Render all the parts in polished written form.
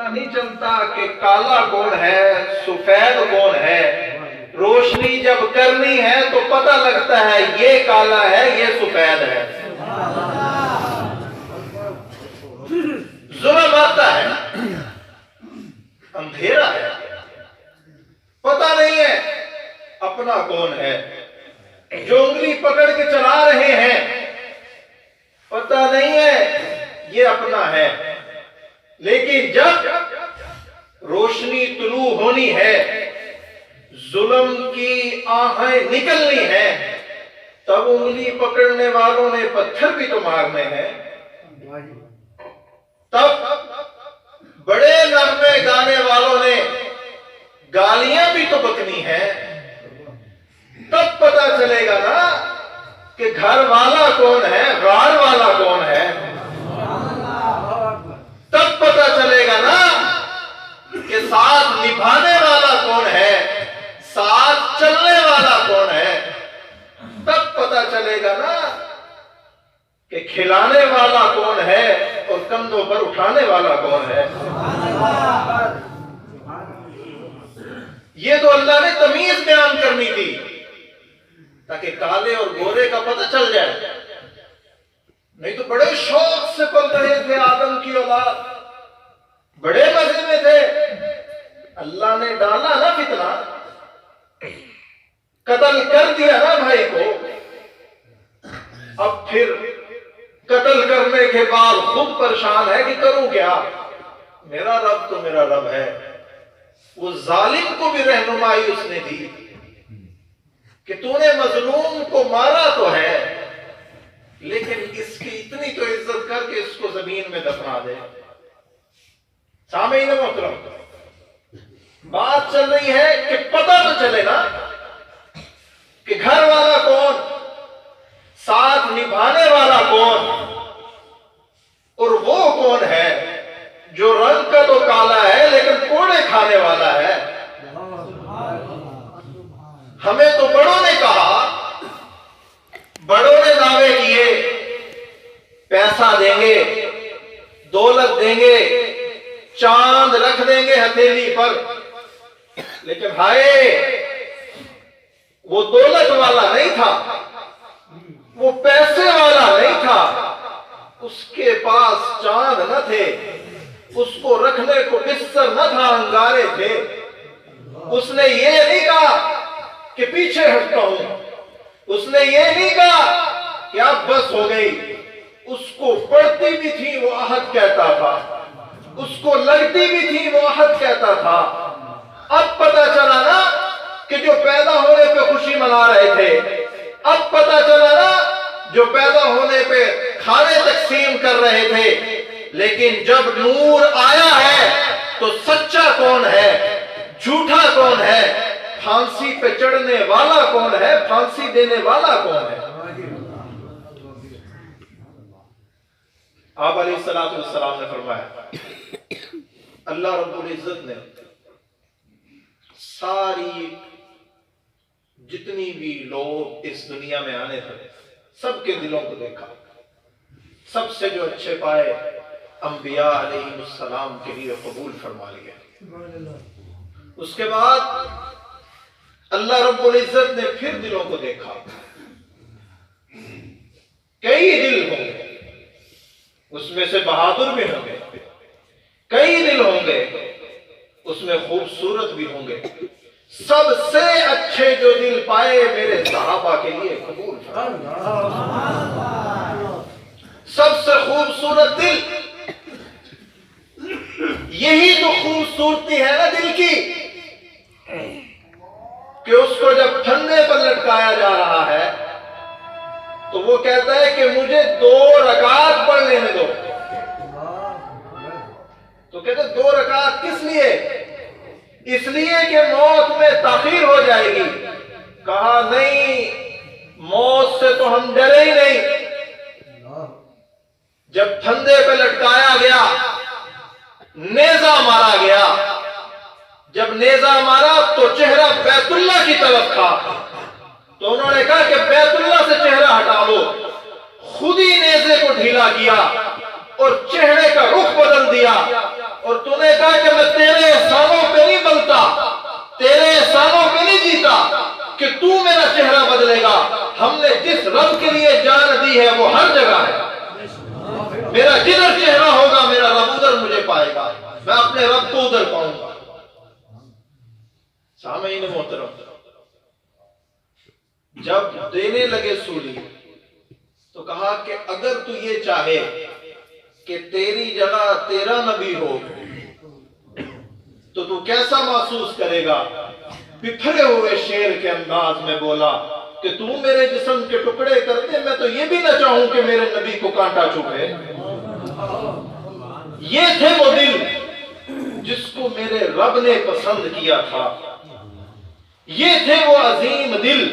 پتہ نہیں چلتا کہ کالا کون ہے سفید کون ہے. روشنی جب کرنی ہے تو پتہ لگتا ہے یہ کالا ہے یہ سفید ہے. ظلم آتا ہے اندھیرا ہے پتہ نہیں ہے اپنا کون ہے. جو انگلی پکڑ کے چلا رہے ہیں پتہ نہیں ہے یہ اپنا ہے. لیکن جب روشنی طلوع ہونی ہے ظلم کی آہیں نکلنی ہے تب انگلی پکڑنے والوں نے پتھر بھی تو مارنے ہیں. تب بڑے نغمے گانے والوں نے گالیاں بھی تو بکنی ہیں. تب پتہ چلے گا نا کہ گھر والا کون ہے غار والا کون ہے. تب پتہ چلے گا نا کہ ساتھ نبھانے والا کون ہے ساتھ چلنے والا کون ہے. تب پتہ چلے گا نا کہ کھلانے والا کون ہے اور کندھوں پر اٹھانے والا کون ہے. یہ تو اللہ نے تمیز بیان کرنی تھی تاکہ کالے اور گورے کا پتہ چل جائے. نہیں تو بڑے شوق سے پل رہے تھے آدم کی اولاد بڑے مزے میں تھے. اللہ نے ڈالا نا فتنہ قتل کر دیا نا بھائی کو. اب پھر قتل کرنے کے بعد خود پریشان ہے کہ کروں کیا. میرا رب تو میرا رب ہے. وہ ظالم کو بھی رہنمائی اس نے دی کہ تو نے مظلوم کو مارا تو ہے لیکن اس کی اتنی تو عزت کر کے اس کو زمین میں دفنا دے. سامعین محترم بات چل رہی ہے کہ پتہ تو چلے نا کہ گھر والا کون ساتھ نبھانے والا کون اور وہ کون ہے جو رنگ کا تو کالا ہے لیکن کوڑے کھانے والا ہے. ہمیں تو بڑوں نے کہا بڑوں نے دعوے کیے پیسہ دیں گے دولت دیں گے چاند رکھ دیں گے ہتھیلی پر. لیکن ہائے وہ دولت والا نہیں تھا وہ پیسے والا نہیں تھا. اس کے پاس چاند نہ تھے اس کو رکھنے کو بستر نہ تھا انگارے تھے. اس نے یہ نہیں کہا کہ پیچھے ہٹتا ہوں. اس نے یہ نہیں کہا کہ اب بس ہو گئی. اس کو پڑھتی بھی تھی وہ عہد کہتا تھا اس کو لگتی بھی تھی وہ عہد کہتا تھا. اب پتہ چلا نا کہ جو پیدا ہونے پہ خوشی منا رہے تھے اب پتہ چلا نا جو پیدا ہونے پہ کھانے تقسیم کر رہے تھے لیکن جب نور آیا ہے تو سچا کون ہے جھوٹا کون ہے پھانسی پہ چڑھنے والا کون ہے پھانسی دینے والا کون ہے. آپ علیہ السلام نے فرمایا اللہ رب العزت نے ساری جتنی بھی لوگ اس دنیا میں آنے تھے سب کے دلوں کو دیکھا. سب سے جو اچھے پائے انبیاء علیہ السلام کے لیے قبول فرما لیا. اس کے بعد اللہ رب العزت نے پھر دلوں کو دیکھا. کئی دل ہوں گے اس میں سے بہادر بھی ہوں گے کئی دل ہوں گے اس میں خوبصورت بھی ہوں گے. سب سے اچھے جو دل پائے میرے صحابہ کے لیے قبول فرما. سب سے خوبصورت دل یہی تو خوبصورتی ہے نا دل کی کہ اس کو جب پھندے پر لٹکایا جا رہا ہے تو وہ کہتا ہے کہ مجھے 2 رکعت پڑھ لینے دو. تو کہتے 2 رکعت کس لیے؟ اس لیے کہ موت میں تاخیر ہو جائے گی. کہا نہیں موت سے تو ہم ڈرے ہی نہیں. جب پھندے پہ لٹکایا گیا نیزہ مارا گیا جب نیزہ مارا تو چہرہ بیت اللہ کی طرف تھا تو انہوں نے کہا کہ بیت اللہ سے چہرہ ہٹا دو. خود ہی نیزے کو ڈھیلا کیا اور چہرے کا رخ بدل دیا اور تو نے کہا جس رب کے لیے جان دی ہے وہ ہر جگہ ہے. میرا جدھر چہرہ ہوگا میرا رب ادھر مجھے پائے گا, میں اپنے رب کو ادھر پاؤں گا. سامعین محترم, جب دینے لگے سولی تو کہا کہ اگر تو یہ چاہے کہ تیری جگہ تیرا نبی ہو تو کیسا محسوس کرے گا؟ بکھرے ہوئے شیر کے انداز میں بولا کہ تو میرے جسم کے ٹکڑے کر دے, میں تو یہ بھی نہ چاہوں کہ میرے نبی کو کانٹا چبھے. یہ تھے وہ دل جس کو میرے رب نے پسند کیا تھا. یہ تھے وہ عظیم دل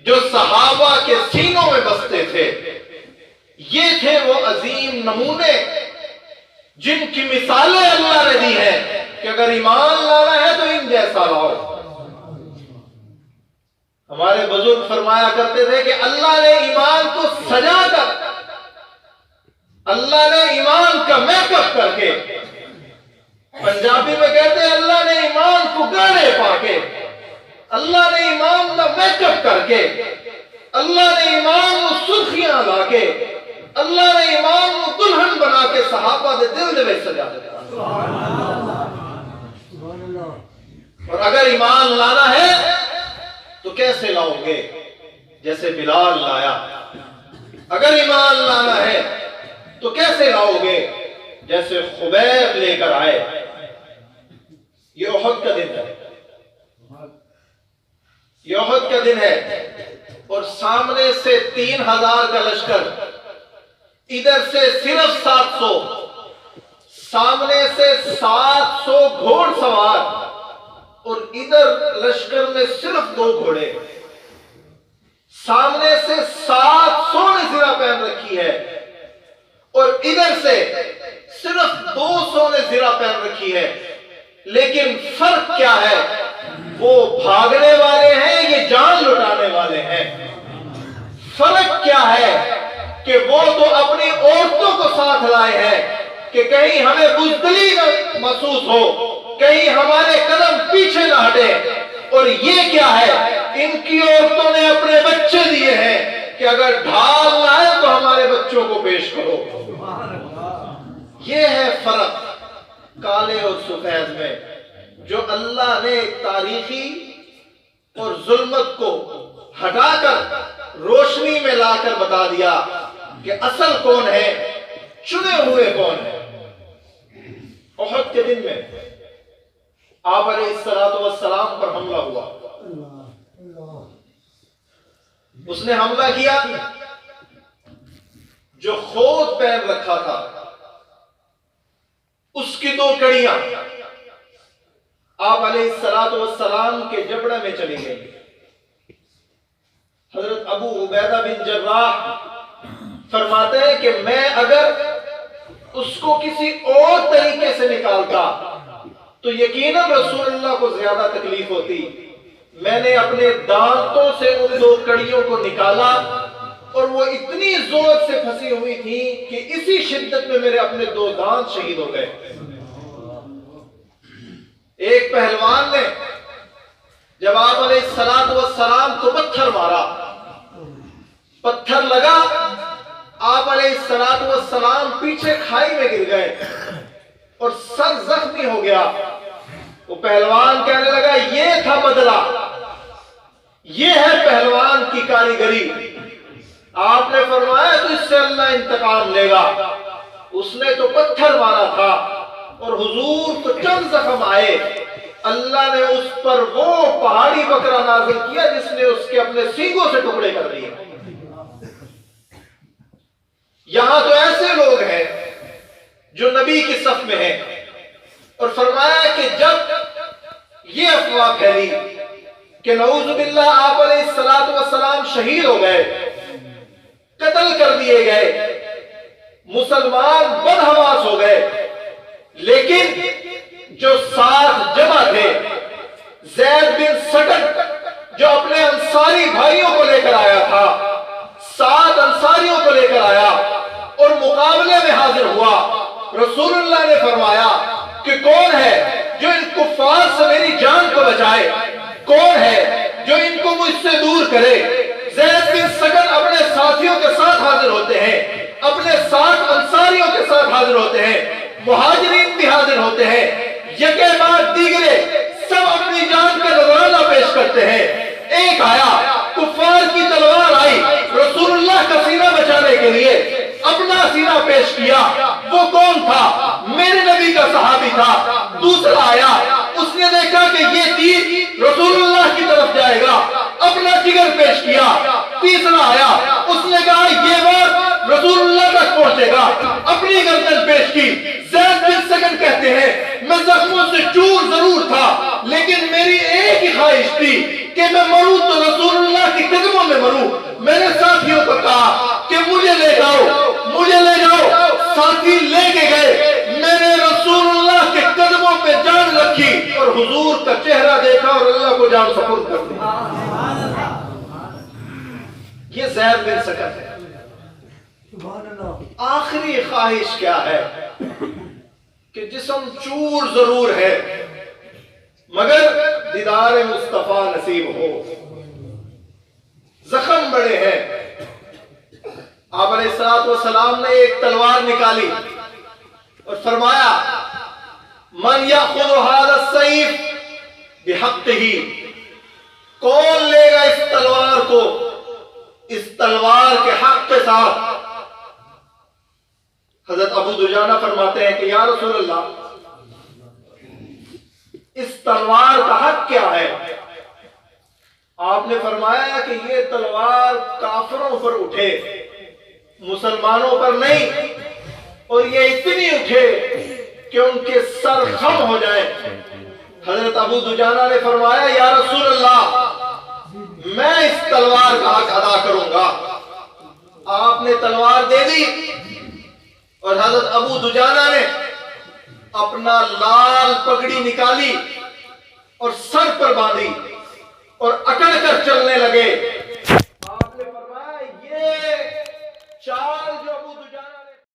جو صحابہ کے سینوں میں بستے تھے. یہ تھے وہ عظیم نمونے جن کی مثالیں اللہ نے دی ہیں کہ اگر ایمان لانا ہے تو ان جیسا لاؤ. ہمارے بزرگ فرمایا کرتے تھے کہ اللہ نے ایمان کو سجا کر, اللہ نے ایمان کا میک اپ کر کے, پنجابی میں کہتے ہیں اللہ نے ایمان کو گانے پا کے, اللہ نے ایمان کا میک اپ کر کے, اللہ نے ایمان کو سرخیاں لا کے, اللہ نے ایمان کو دلہن بنا کے صحابہ دے دل دے میں سجا دیتا. اور اگر ایمان لانا ہے تو کیسے لاؤ گے؟ جیسے بلال لایا. اگر ایمان لانا ہے تو کیسے لاؤ گے؟ جیسے خبیب لے کر آئے. یہ احد کا دن ہے, یہ احد کا دن ہے, اور سامنے سے 3000 کا لشکر, ادھر سے صرف 700, سامنے سے 700 گھوڑ سوار, اور ادھر لشکر میں صرف 2 گھوڑے. سامنے سے 700 نے زرہ پہن رکھی ہے اور ادھر سے صرف 200 نے زرہ پہن رکھی ہے. لیکن فرق کیا ہے؟ وہ بھاگنے والے ہیں, یہ جان لٹانے والے ہیں. فرق کیا ہے کہ وہ تو اپنی عورتوں کو ساتھ لائے ہیں کہ کہیں ہمیں بزدلی نہ محسوس ہو, کہیں ہمارے قدم پیچھے نہ ہٹے. اور یہ کیا ہے؟ ان کی عورتوں نے اپنے بچے دیے ہیں کہ اگر ڈھال نہ آئے تو ہمارے بچوں کو پیش کرو. یہ ہے فرق کالے اور سفید میں, جو اللہ نے تاریخی اور ظلمت کو ہٹا کر روشنی میں لا کر بتا دیا کہ اصل کون ہے, چنے ہوئے کون ہے. احد کے دن میں آپ علیہ السلام پر حملہ ہوا. اس نے حملہ کیا, جو خود پہن رکھا تھا اس کی 2 کڑیاں آپ علیہ السلام کے جبڑے میں چلی گئی. حضرت ابو عبیدہ بن جراح فرماتے ہیں کہ میں اگر اس کو کسی اور طریقے سے نکالتا تو یقیناً رسول اللہ کو زیادہ تکلیف ہوتی. میں نے اپنے دانتوں سے ان 2 کڑیوں کو نکالا اور وہ اتنی زور سے پھنسی ہوئی تھی کہ اسی شدت میں میرے اپنے 2 دانت شہید ہو گئے. ایک پہلوان نے جب آپ علیہ السلام کو پتھر مارا, پتھر لگا, آپ علیہ السلام پیچھے کھائی میں گر گئے اور سر زخمی ہو گیا. وہ پہلوان کہنے لگا یہ تھا بدلہ, یہ ہے پہلوان کی کاریگری. آپ نے فرمایا تو اس سے اللہ انتقام لے گا. اس نے تو پتھر مارا تھا اور حضور تو چند زخم آئے. اللہ نے اس پر وہ پہاڑی بکرا نازل کیا جس نے اس کے اپنے سینگوں سے ٹکڑے کر دیے. یہاں تو ایسے لوگ ہیں جو نبی کی صف میں ہیں, اور فرمایا کہ جب یہ افواہ پھیلی کہ نعوذ باللہ آپ علیہ السلام شہید ہو گئے, قتل کر دیے گئے, مسلمان بدحواس ہو گئے, لیکن جو 7 جمع تھے, زید بن سکن جو اپنے انصاری بھائیوں کو لے کر آیا تھا, 7 انصاریوں کو لے کر آیا اور مقابلے میں حاضر ہوا. رسول اللہ نے فرمایا کہ کون ہے جو ان کفار سے میری جان کو بچائے, کون ہے جو ان کو مجھ سے دور کرے. زید بن سکن ساتھیوں کے ساتھ حاضر ہوتے ہیں، اپنے ساتھ انصاریوں کے ساتھ حاضر ہوتے ہیں، مہاجرین بھی حاضر ہوتے ہیں، یکے بعد دیگرے سب اپنی جان کا نذرانہ پیش کرتے ہیں۔ ایک آیا، کفار کی تلوار آئی، رسول اللہ کا سینہ بچانے کے لیے اپنا سینہ پیش کیا۔ وہ کون تھا؟ میرے نبی کا صحابی تھا۔ دوسرا آیا، اس نے دیکھا کہ یہ تیر رسول اللہ کی طرف جائے گا، اپنا جگر پیش کیا۔ تیسرا آیا، اس نے کہا یہ بات رسول اللہ تک پہنچے گا، اپنی گردن پیش کی۔ زید بن سکن کہتے ہیں میں زخموں سے چور ضرور تھا، لیکن میری ایک ہی خواہش تھی کہ میں مروں تو رسول اللہ کے قدموں میں مروں۔ میں نے ساتھیوں کو کہا کہ مجھے لے جاؤ، مجھے لے جاؤ۔ ساتھی لے کے گئے، میں نے رسول اللہ کے قدموں پہ جان رکھی اور حضور کا چہرہ دیکھا اور اللہ کو جان سپرد کر دیا۔ یہ زید بن سکن ہے۔ آخری خواہش کیا ہے کہ جسم چور ضرور ہے مگر دیدار مصطفیٰ نصیب ہو۔ زخم بڑے ہیں۔ آپ علیہ السلام نے ایک تلوار نکالی اور فرمایا من یأخذ هذا السیف بحقہ، کون لے گا اس تلوار کو اس تلوار کے حق کے ساتھ؟ حضرت ابو دجانہ فرماتے ہیں کہ یا رسول اللہ اس تلوار کا حق کیا ہے؟ آپ نے فرمایا کہ یہ تلوار کافروں پر اٹھے، مسلمانوں پر نہیں، اور یہ اتنی اٹھے کہ ان کے سر خم ہو جائیں۔ حضرت ابو دجانہ نے فرمایا یا رسول اللہ میں اس تلوار کا حق ادا کروں گا۔ آپ نے تلوار دے دی اور حضرت ابو دجانہ نے اپنا لال پگڑی نکالی اور سر پر باندھی